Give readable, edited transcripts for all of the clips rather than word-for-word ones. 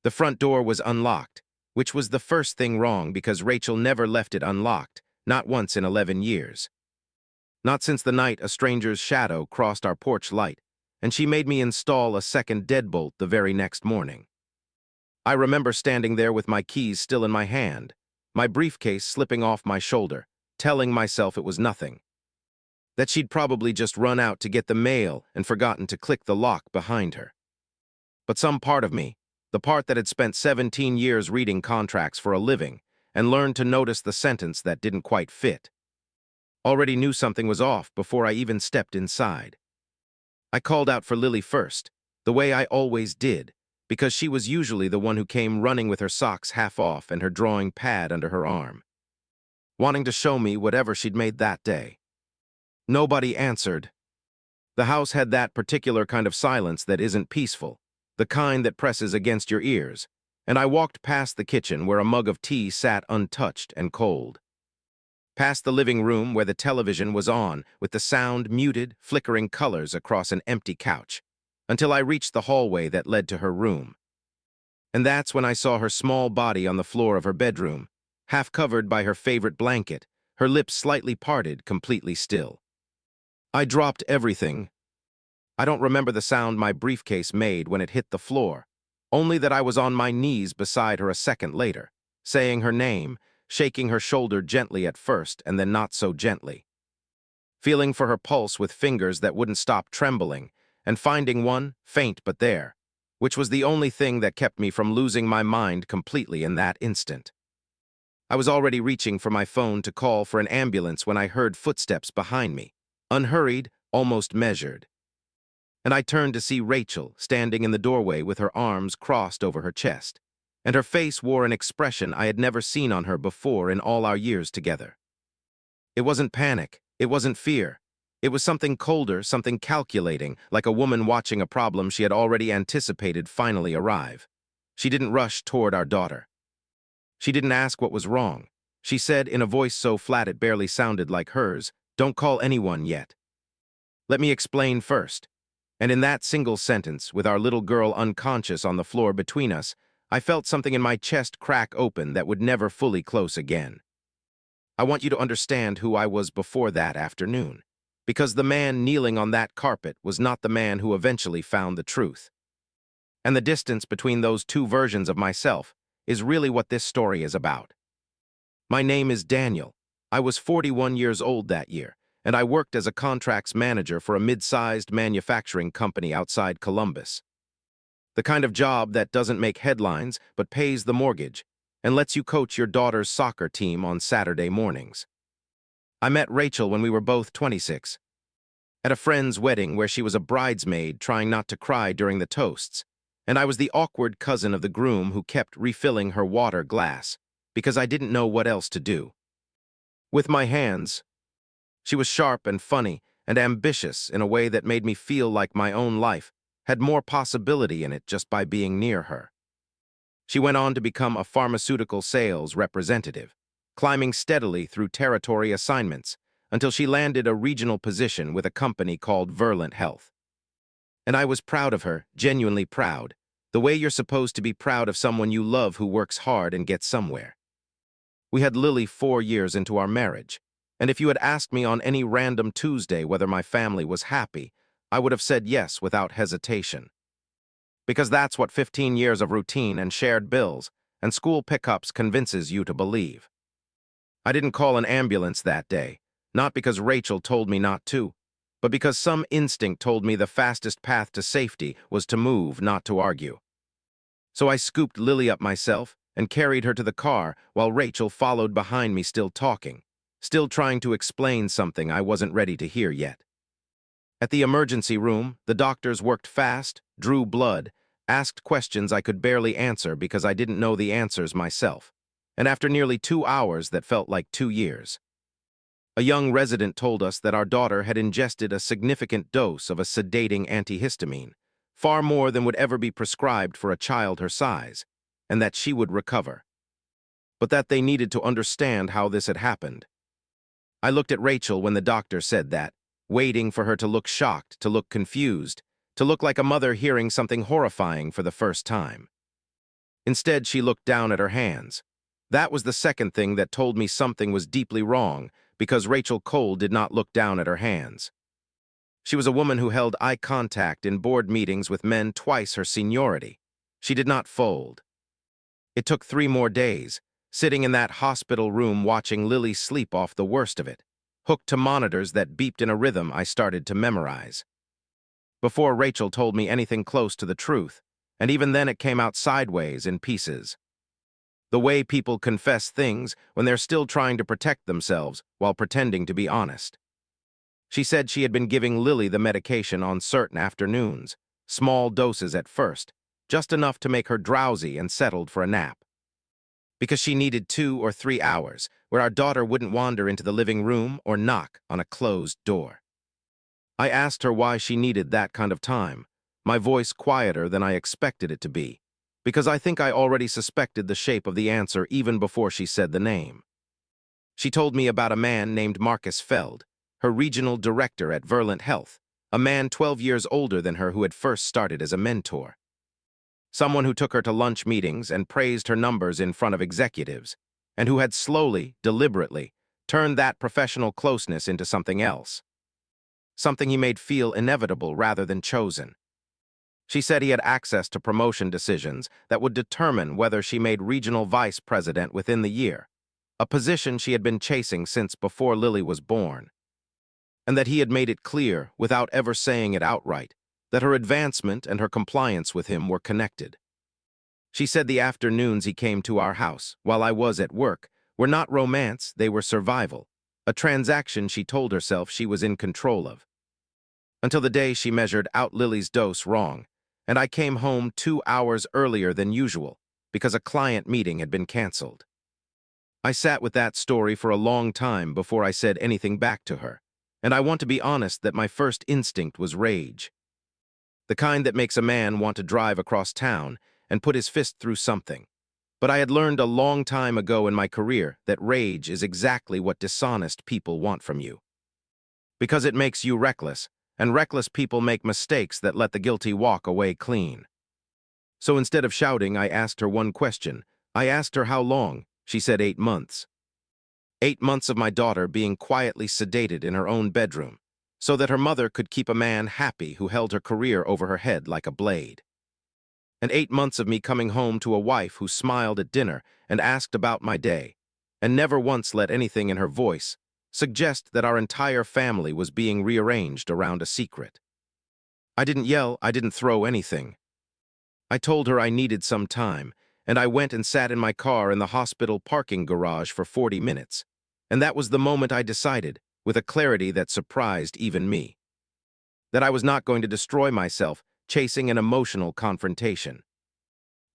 The front door was unlocked, which was the first thing wrong because Rachel never left it unlocked, not once in 11 years. Not since the night a stranger's shadow crossed our porch light, and she made me install a second deadbolt the very next morning. I remember standing there with my keys still in my hand, my briefcase slipping off my shoulder, telling myself it was nothing. That she'd probably just run out to get the mail and forgotten to click the lock behind her. But some part of me, the part that had spent 17 years reading contracts for a living and learned to notice the sentence that didn't quite fit, already knew something was off before I even stepped inside. I called out for Lily first, the way I always did, because she was usually the one who came running with her socks half off and her drawing pad under her arm, wanting to show me whatever she'd made that day. Nobody answered. The house had that particular kind of silence that isn't peaceful, the kind that presses against your ears, and I walked past the kitchen where a mug of tea sat untouched and cold. Past the living room where the television was on with the sound muted, flickering colors across an empty couch, until I reached the hallway that led to her room. And that's when I saw her small body on the floor of her bedroom, half covered by her favorite blanket, her lips slightly parted, completely still. I dropped everything. I don't remember the sound my briefcase made when it hit the floor, only that I was on my knees beside her a second later, saying her name, shaking her shoulder gently at first and then not so gently, feeling for her pulse with fingers that wouldn't stop trembling, and finding one, faint but there, which was the only thing that kept me from losing my mind completely in that instant. I was already reaching for my phone to call for an ambulance when I heard footsteps behind me, unhurried, almost measured. And I turned to see Rachel standing in the doorway with her arms crossed over her chest, and her face wore an expression I had never seen on her before in all our years together. It wasn't panic, it wasn't fear. It was something colder, something calculating, like a woman watching a problem she had already anticipated finally arrive. She didn't rush toward our daughter. She didn't ask what was wrong. She said in a voice so flat it barely sounded like hers, "Don't call anyone yet. Let me explain first." And in that single sentence, with our little girl unconscious on the floor between us, I felt something in my chest crack open that would never fully close again. I want you to understand who I was before that afternoon, because the man kneeling on that carpet was not the man who eventually found the truth. And the distance between those two versions of myself is really what this story is about. My name is Daniel. I was 41 years old that year, and I worked as a contracts manager for a mid-sized manufacturing company outside Columbus. The kind of job that doesn't make headlines but pays the mortgage and lets you coach your daughter's soccer team on Saturday mornings. I met Rachel when we were both 26, at a friend's wedding where she was a bridesmaid trying not to cry during the toasts, and I was the awkward cousin of the groom who kept refilling her water glass because I didn't know what else to do with my hands. She was sharp and funny and ambitious in a way that made me feel like my own life had more possibility in it just by being near her. She went on to become a pharmaceutical sales representative, climbing steadily through territory assignments until she landed a regional position with a company called Verlant Health. And I was proud of her, genuinely proud, the way you're supposed to be proud of someone you love who works hard and gets somewhere. We had Lily 4 years into our marriage, and if you had asked me on any random Tuesday whether my family was happy, I would have said yes without hesitation. Because that's what 15 years of routine and shared bills and school pickups convinces you to believe. I didn't call an ambulance that day, not because Rachel told me not to, but because some instinct told me the fastest path to safety was to move, not to argue. So I scooped Lily up myself and carried her to the car while Rachel followed behind me still talking, still trying to explain something I wasn't ready to hear yet. At the emergency room, the doctors worked fast, drew blood, asked questions I could barely answer because I didn't know the answers myself, and after nearly 2 hours that felt like 2 years, a young resident told us that our daughter had ingested a significant dose of a sedating antihistamine, far more than would ever be prescribed for a child her size, and that she would recover. But that they needed to understand how this had happened. I looked at Rachel when the doctor said that, waiting for her to look shocked, to look confused, to look like a mother hearing something horrifying for the first time. Instead, she looked down at her hands. That was the second thing that told me something was deeply wrong, because Rachel Cole did not look down at her hands. She was a woman who held eye contact in board meetings with men twice her seniority. She did not fold. It took 3 more days, sitting in that hospital room watching Lily sleep off the worst of it, hooked to monitors that beeped in a rhythm I started to memorize. Before Rachel told me anything close to the truth, and even then it came out sideways in pieces. The way people confess things when they're still trying to protect themselves while pretending to be honest. She said she had been giving Lily the medication on certain afternoons, small doses at first, just enough to make her drowsy and settled for a nap. Because she needed 2 or 3 hours, where our daughter wouldn't wander into the living room or knock on a closed door. I asked her why she needed that kind of time, my voice quieter than I expected it to be, because I think I already suspected the shape of the answer even before she said the name. She told me about a man named Marcus Feld, her regional director at Verlant Health, a man 12 years older than her who had first started as a mentor. Someone who took her to lunch meetings and praised her numbers in front of executives, and who had slowly, deliberately, turned that professional closeness into something else. Something he made feel inevitable rather than chosen. She said he had access to promotion decisions that would determine whether she made regional vice president within the year, a position she had been chasing since before Lily was born. And that he had made it clear, without ever saying it outright, that her advancement and her compliance with him were connected. She said the afternoons he came to our house, while I was at work, were not romance, they were survival, a transaction she told herself she was in control of. Until the day she measured out Lily's dose wrong, and I came home 2 hours earlier than usual because a client meeting had been canceled. I sat with that story for a long time before I said anything back to her, and I want to be honest that my first instinct was rage. The kind that makes a man want to drive across town and put his fist through something. But I had learned a long time ago in my career that rage is exactly what dishonest people want from you. Because it makes you reckless, and reckless people make mistakes that let the guilty walk away clean. So instead of shouting, I asked her one question. I asked her how long. She said 8 months. 8 months of my daughter being quietly sedated in her own bedroom, so that her mother could keep a man happy who held her career over her head like a blade. And 8 months of me coming home to a wife who smiled at dinner and asked about my day, and never once let anything in her voice suggest that our entire family was being rearranged around a secret. I didn't yell, I didn't throw anything. I told her I needed some time, and I went and sat in my car in the hospital parking garage for 40 minutes. And that was the moment I decided, with a clarity that surprised even me, that I was not going to destroy myself chasing an emotional confrontation.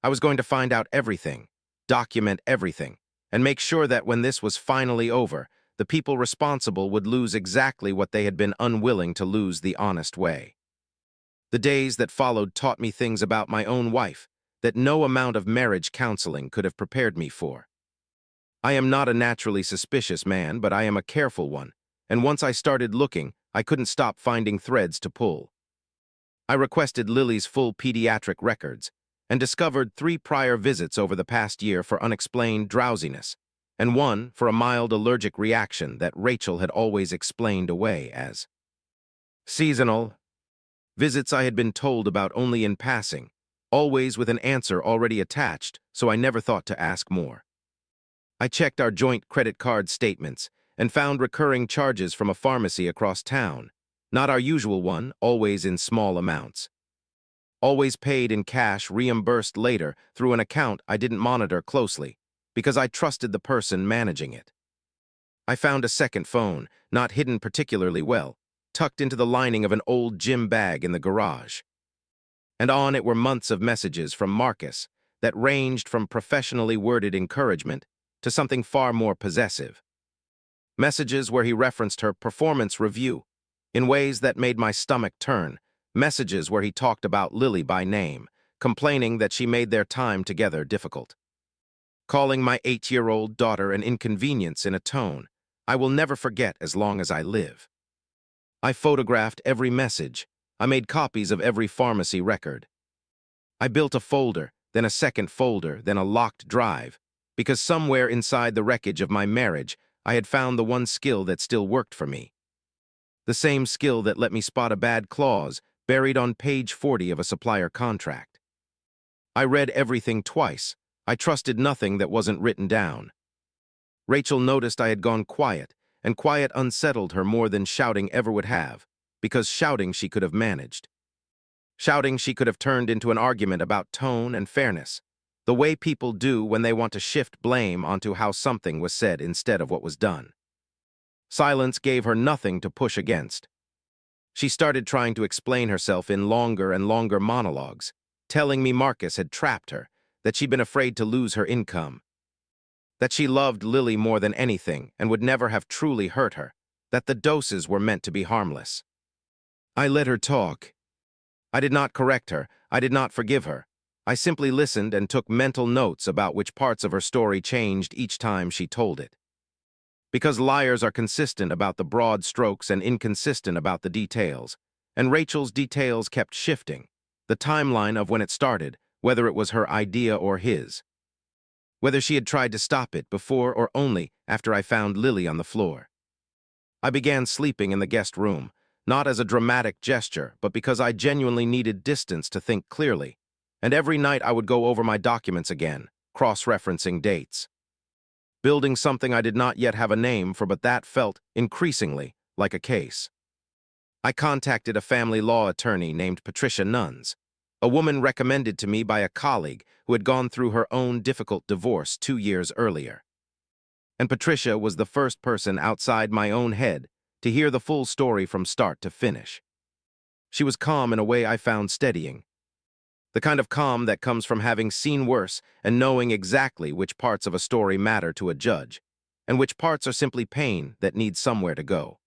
I was going to find out everything, document everything, and make sure that when this was finally over, the people responsible would lose exactly what they had been unwilling to lose the honest way. The days that followed taught me things about my own wife that no amount of marriage counseling could have prepared me for. I am not a naturally suspicious man, but I am a careful one, and once I started looking, I couldn't stop finding threads to pull. I requested Lily's full pediatric records and discovered 3 prior visits over the past year for unexplained drowsiness, and 1 for a mild allergic reaction that Rachel had always explained away as seasonal. Visits I had been told about only in passing, always with an answer already attached, so I never thought to ask more. I checked our joint credit card statements and found recurring charges from a pharmacy across town, not our usual one, always in small amounts. Always paid in cash, reimbursed later through an account I didn't monitor closely, because I trusted the person managing it. I found a second phone, not hidden particularly well, tucked into the lining of an old gym bag in the garage. And on it were months of messages from Marcus that ranged from professionally worded encouragement to something far more possessive. Messages where he referenced her performance review in ways that made my stomach turn, messages where he talked about Lily by name, complaining that she made their time together difficult. Calling my 8-year-old daughter an inconvenience in a tone I will never forget as long as I live. I photographed every message. I made copies of every pharmacy record. I built a folder then a second folder, then a locked drive, because somewhere inside the wreckage of my marriage, I had found the one skill that still worked for me. The same skill that let me spot a bad clause buried on page 40 of a supplier contract. I read everything twice. I trusted nothing that wasn't written down. Rachel noticed I had gone quiet, and quiet unsettled her more than shouting ever would have, because shouting she could have managed. Shouting she could have turned into an argument about tone and fairness, the way people do when they want to shift blame onto how something was said instead of what was done. Silence gave her nothing to push against. She started trying to explain herself in longer and longer monologues, telling me Marcus had trapped her, that she'd been afraid to lose her income, that she loved Lily more than anything and would never have truly hurt her, that the doses were meant to be harmless. I let her talk. I did not correct her. I did not forgive her. I simply listened and took mental notes about which parts of her story changed each time she told it. Because liars are consistent about the broad strokes and inconsistent about the details, and Rachel's details kept shifting, the timeline of when it started, whether it was her idea or his, whether she had tried to stop it before or only after I found Lily on the floor. I began sleeping in the guest room, not as a dramatic gesture, but because I genuinely needed distance to think clearly, and every night I would go over my documents again, cross-referencing dates. Building something I did not yet have a name for, but that felt, increasingly, like a case. I contacted a family law attorney named Patricia Nuns, a woman recommended to me by a colleague who had gone through her own difficult divorce 2 years earlier. And Patricia was the first person outside my own head to hear the full story from start to finish. She was calm in a way I found steadying. The kind of calm that comes from having seen worse and knowing exactly which parts of a story matter to a judge, and which parts are simply pain that needs somewhere to go.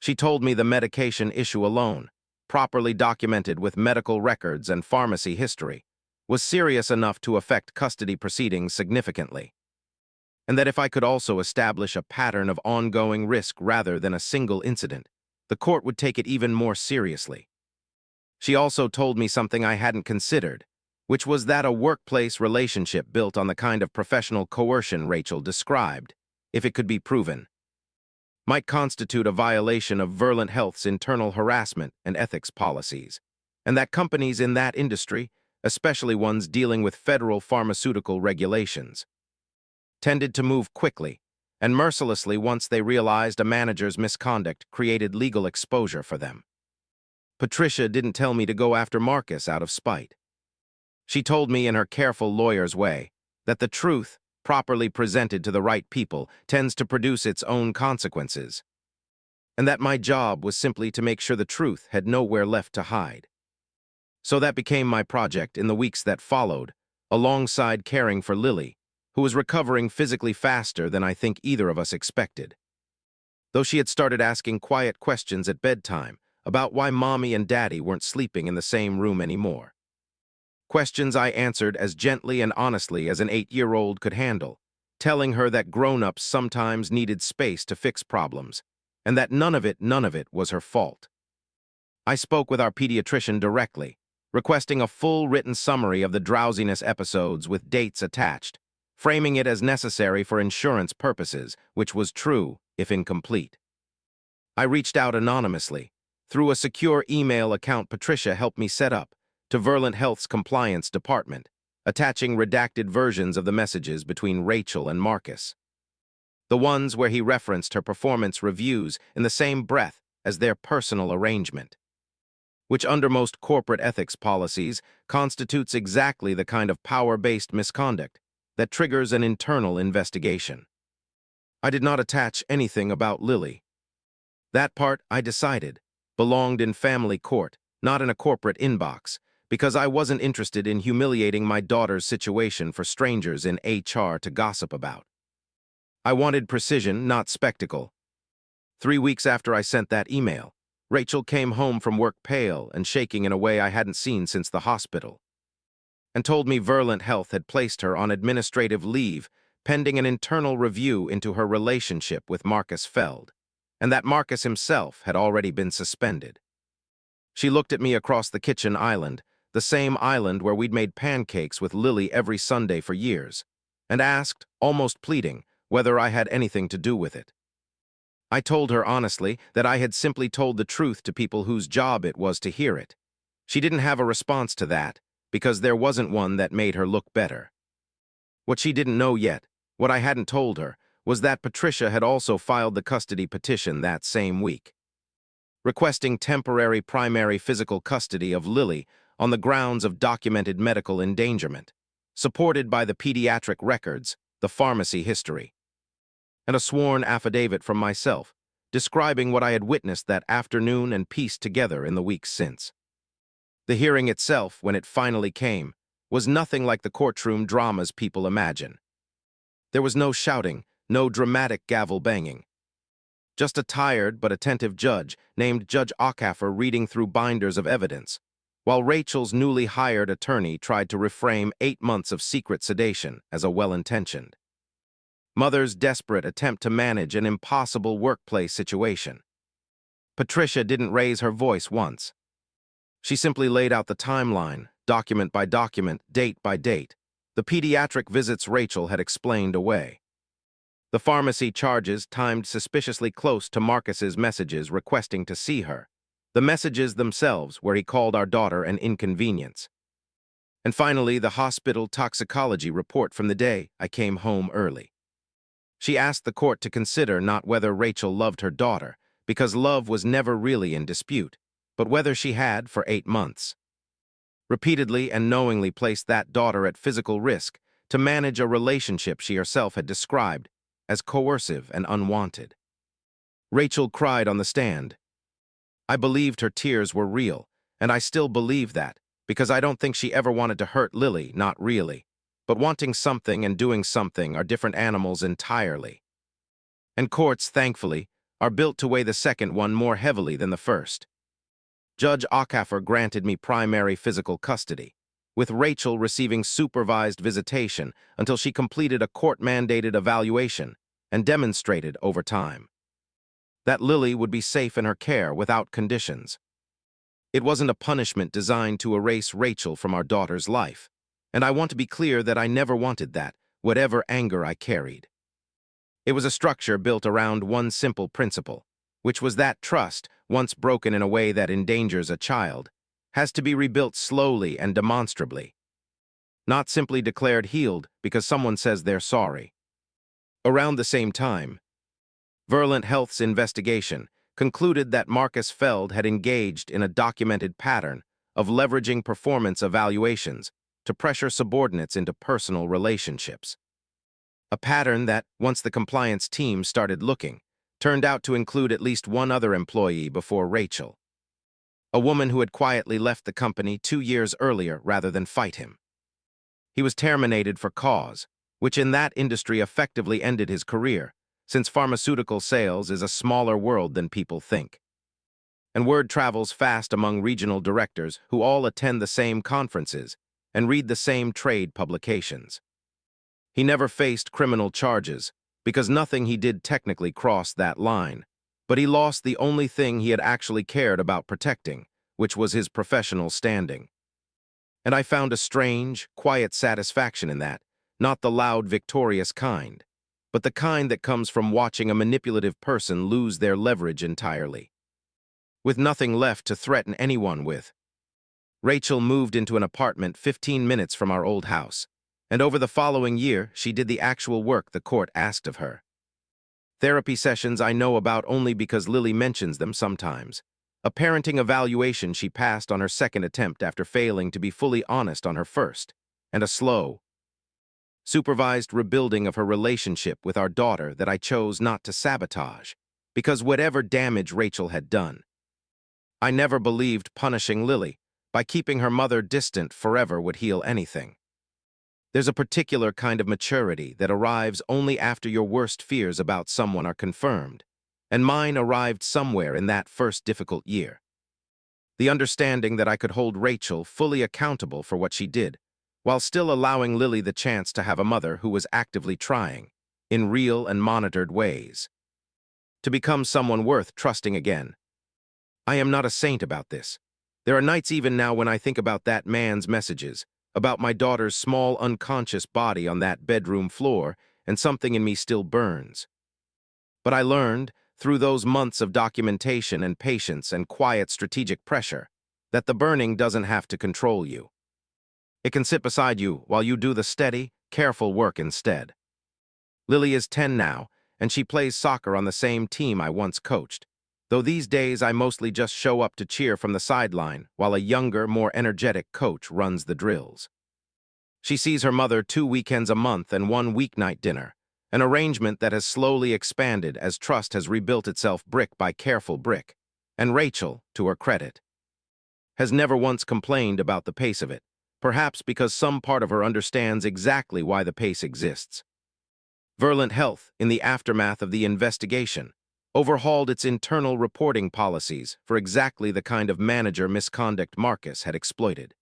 She told me the medication issue alone, properly documented with medical records and pharmacy history, was serious enough to affect custody proceedings significantly, and that if I could also establish a pattern of ongoing risk rather than a single incident, the court would take it even more seriously. She also told me something I hadn't considered, which was that a workplace relationship built on the kind of professional coercion Rachel described, if it could be proven, might constitute a violation of Verlant Health's internal harassment and ethics policies, and that companies in that industry, especially ones dealing with federal pharmaceutical regulations, tended to move quickly and mercilessly once they realized a manager's misconduct created legal exposure for them. Patricia didn't tell me to go after Marcus out of spite. She told me in her careful lawyer's way that the truth, properly presented to the right people, tends to produce its own consequences, and that my job was simply to make sure the truth had nowhere left to hide. So that became my project in the weeks that followed, alongside caring for Lily, who was recovering physically faster than I think either of us expected. Though she had started asking quiet questions at bedtime about why Mommy and Daddy weren't sleeping in the same room anymore. Questions I answered as gently and honestly as an 8-year-old could handle, telling her that grown-ups sometimes needed space to fix problems, and that none of it was her fault. I spoke with our pediatrician directly, requesting a full written summary of the drowsiness episodes with dates attached, framing it as necessary for insurance purposes, which was true, if incomplete. I reached out anonymously, through a secure email account Patricia helped me set up, to Verlant Health's compliance department, attaching redacted versions of the messages between Rachel and Marcus. The ones where he referenced her performance reviews in the same breath as their personal arrangement, which under most corporate ethics policies constitutes exactly the kind of power-based misconduct that triggers an internal investigation. I did not attach anything about Lily. That part, I decided, belonged in family court, not in a corporate inbox, because I wasn't interested in humiliating my daughter's situation for strangers in HR to gossip about. I wanted precision, not spectacle. 3 weeks after I sent that email, Rachel came home from work pale and shaking in a way I hadn't seen since the hospital, and told me Verlant Health had placed her on administrative leave pending an internal review into her relationship with Marcus Feld, and that Marcus himself had already been suspended. She looked at me across the kitchen island, the same island where we'd made pancakes with Lily every Sunday for years, and asked, almost pleading, whether I had anything to do with it. I told her honestly that I had simply told the truth to people whose job it was to hear it. She didn't have a response to that, because there wasn't one that made her look better. What she didn't know yet, what I hadn't told her, was that Patricia had also filed the custody petition that same week, requesting temporary primary physical custody of Lily on the grounds of documented medical endangerment, supported by the pediatric records, the pharmacy history, and a sworn affidavit from myself, describing what I had witnessed that afternoon and pieced together in the weeks since. The hearing itself, when it finally came, was nothing like the courtroom dramas people imagine. There was no shouting, no dramatic gavel banging. Just a tired but attentive judge named Judge Ockhaffer reading through binders of evidence, while Rachel's newly hired attorney tried to reframe 8 months of secret sedation as a well-intentioned mother's desperate attempt to manage an impossible workplace situation. Patricia didn't raise her voice once. She simply laid out the timeline, document by document, date by date, the pediatric visits Rachel had explained away. The pharmacy charges timed suspiciously close to Marcus's messages requesting to see her, the messages themselves where he called our daughter an inconvenience. And finally, the hospital toxicology report from the day I came home early. She asked the court to consider not whether Rachel loved her daughter, because love was never really in dispute, but whether she had, for 8 months, repeatedly and knowingly placed that daughter at physical risk to manage a relationship she herself had described as coercive and unwanted. Rachel cried on the stand. I believed her tears were real, and I still believe that, because I don't think she ever wanted to hurt Lily, not really. But wanting something and doing something are different animals entirely. And courts, thankfully, are built to weigh the second one more heavily than the first. Judge Ockhaffer granted me primary physical custody, with Rachel receiving supervised visitation until she completed a court-mandated evaluation and demonstrated over time that Lily would be safe in her care without conditions. It wasn't a punishment designed to erase Rachel from our daughter's life, and I want to be clear that I never wanted that, whatever anger I carried. It was a structure built around one simple principle, which was that trust, once broken in a way that endangers a child, has to be rebuilt slowly and demonstrably, not simply declared healed because someone says they're sorry. Around the same time, Verlant Health's investigation concluded that Marcus Feld had engaged in a documented pattern of leveraging performance evaluations to pressure subordinates into personal relationships. A pattern that, once the compliance team started looking, turned out to include at least one other employee before Rachel, a woman who had quietly left the company 2 years earlier rather than fight him. He was terminated for cause, which in that industry effectively ended his career, since pharmaceutical sales is a smaller world than people think. And word travels fast among regional directors who all attend the same conferences and read the same trade publications. He never faced criminal charges, because nothing he did technically crossed that line, but he lost the only thing he had actually cared about protecting, which was his professional standing. And I found a strange, quiet satisfaction in that, not the loud, victorious kind, but the kind that comes from watching a manipulative person lose their leverage entirely. With nothing left to threaten anyone with, Rachel moved into an apartment 15 minutes from our old house, and over the following year, she did the actual work the court asked of her. Therapy sessions I know about only because Lily mentions them sometimes. A parenting evaluation she passed on her second attempt after failing to be fully honest on her first, and a slow, supervised rebuilding of her relationship with our daughter that I chose not to sabotage, because whatever damage Rachel had done, I never believed punishing Lily by keeping her mother distant forever would heal anything. There's a particular kind of maturity that arrives only after your worst fears about someone are confirmed, and mine arrived somewhere in that first difficult year. The understanding that I could hold Rachel fully accountable for what she did, while still allowing Lily the chance to have a mother who was actively trying, in real and monitored ways, to become someone worth trusting again. I am not a saint about this. There are nights even now when I think about that man's messages, about my daughter's small unconscious body on that bedroom floor, and something in me still burns. But I learned, through those months of documentation and patience and quiet strategic pressure, that the burning doesn't have to control you. It can sit beside you while you do the steady, careful work instead. Lily is 10 now, and she plays soccer on the same team I once coached, though these days I mostly just show up to cheer from the sideline while a younger, more energetic coach runs the drills. She sees her mother 2 weekends a month and 1 weeknight dinner, an arrangement that has slowly expanded as trust has rebuilt itself brick by careful brick, and Rachel, to her credit, has never once complained about the pace of it, perhaps because some part of her understands exactly why the pace exists. Verlant Health, in the aftermath of the investigation, overhauled its internal reporting policies for exactly the kind of manager misconduct Marcus had exploited.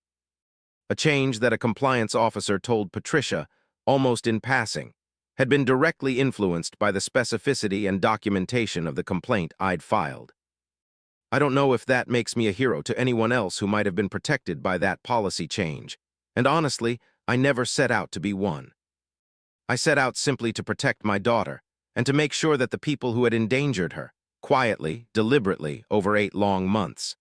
A change that a compliance officer told Patricia, almost in passing, had been directly influenced by the specificity and documentation of the complaint I'd filed. I don't know if that makes me a hero to anyone else who might have been protected by that policy change, and honestly, I never set out to be one. I set out simply to protect my daughter, and to make sure that the people who had endangered her, quietly, deliberately, over 8 long months,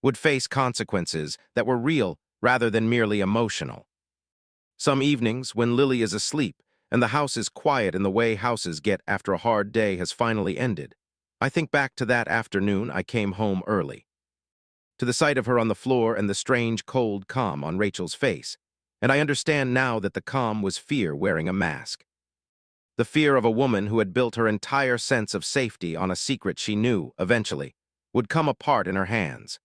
would face consequences that were real rather than merely emotional. Some evenings, when Lily is asleep and the house is quiet in the way houses get after a hard day has finally ended, I think back to that afternoon I came home early, to the sight of her on the floor and the strange, cold calm on Rachel's face, and I understand now that the calm was fear wearing a mask. The fear of a woman who had built her entire sense of safety on a secret she knew, eventually, would come apart in her hands.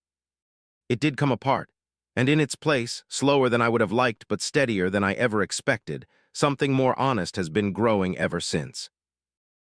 It did come apart, and in its place, slower than I would have liked but steadier than I ever expected, something more honest has been growing ever since.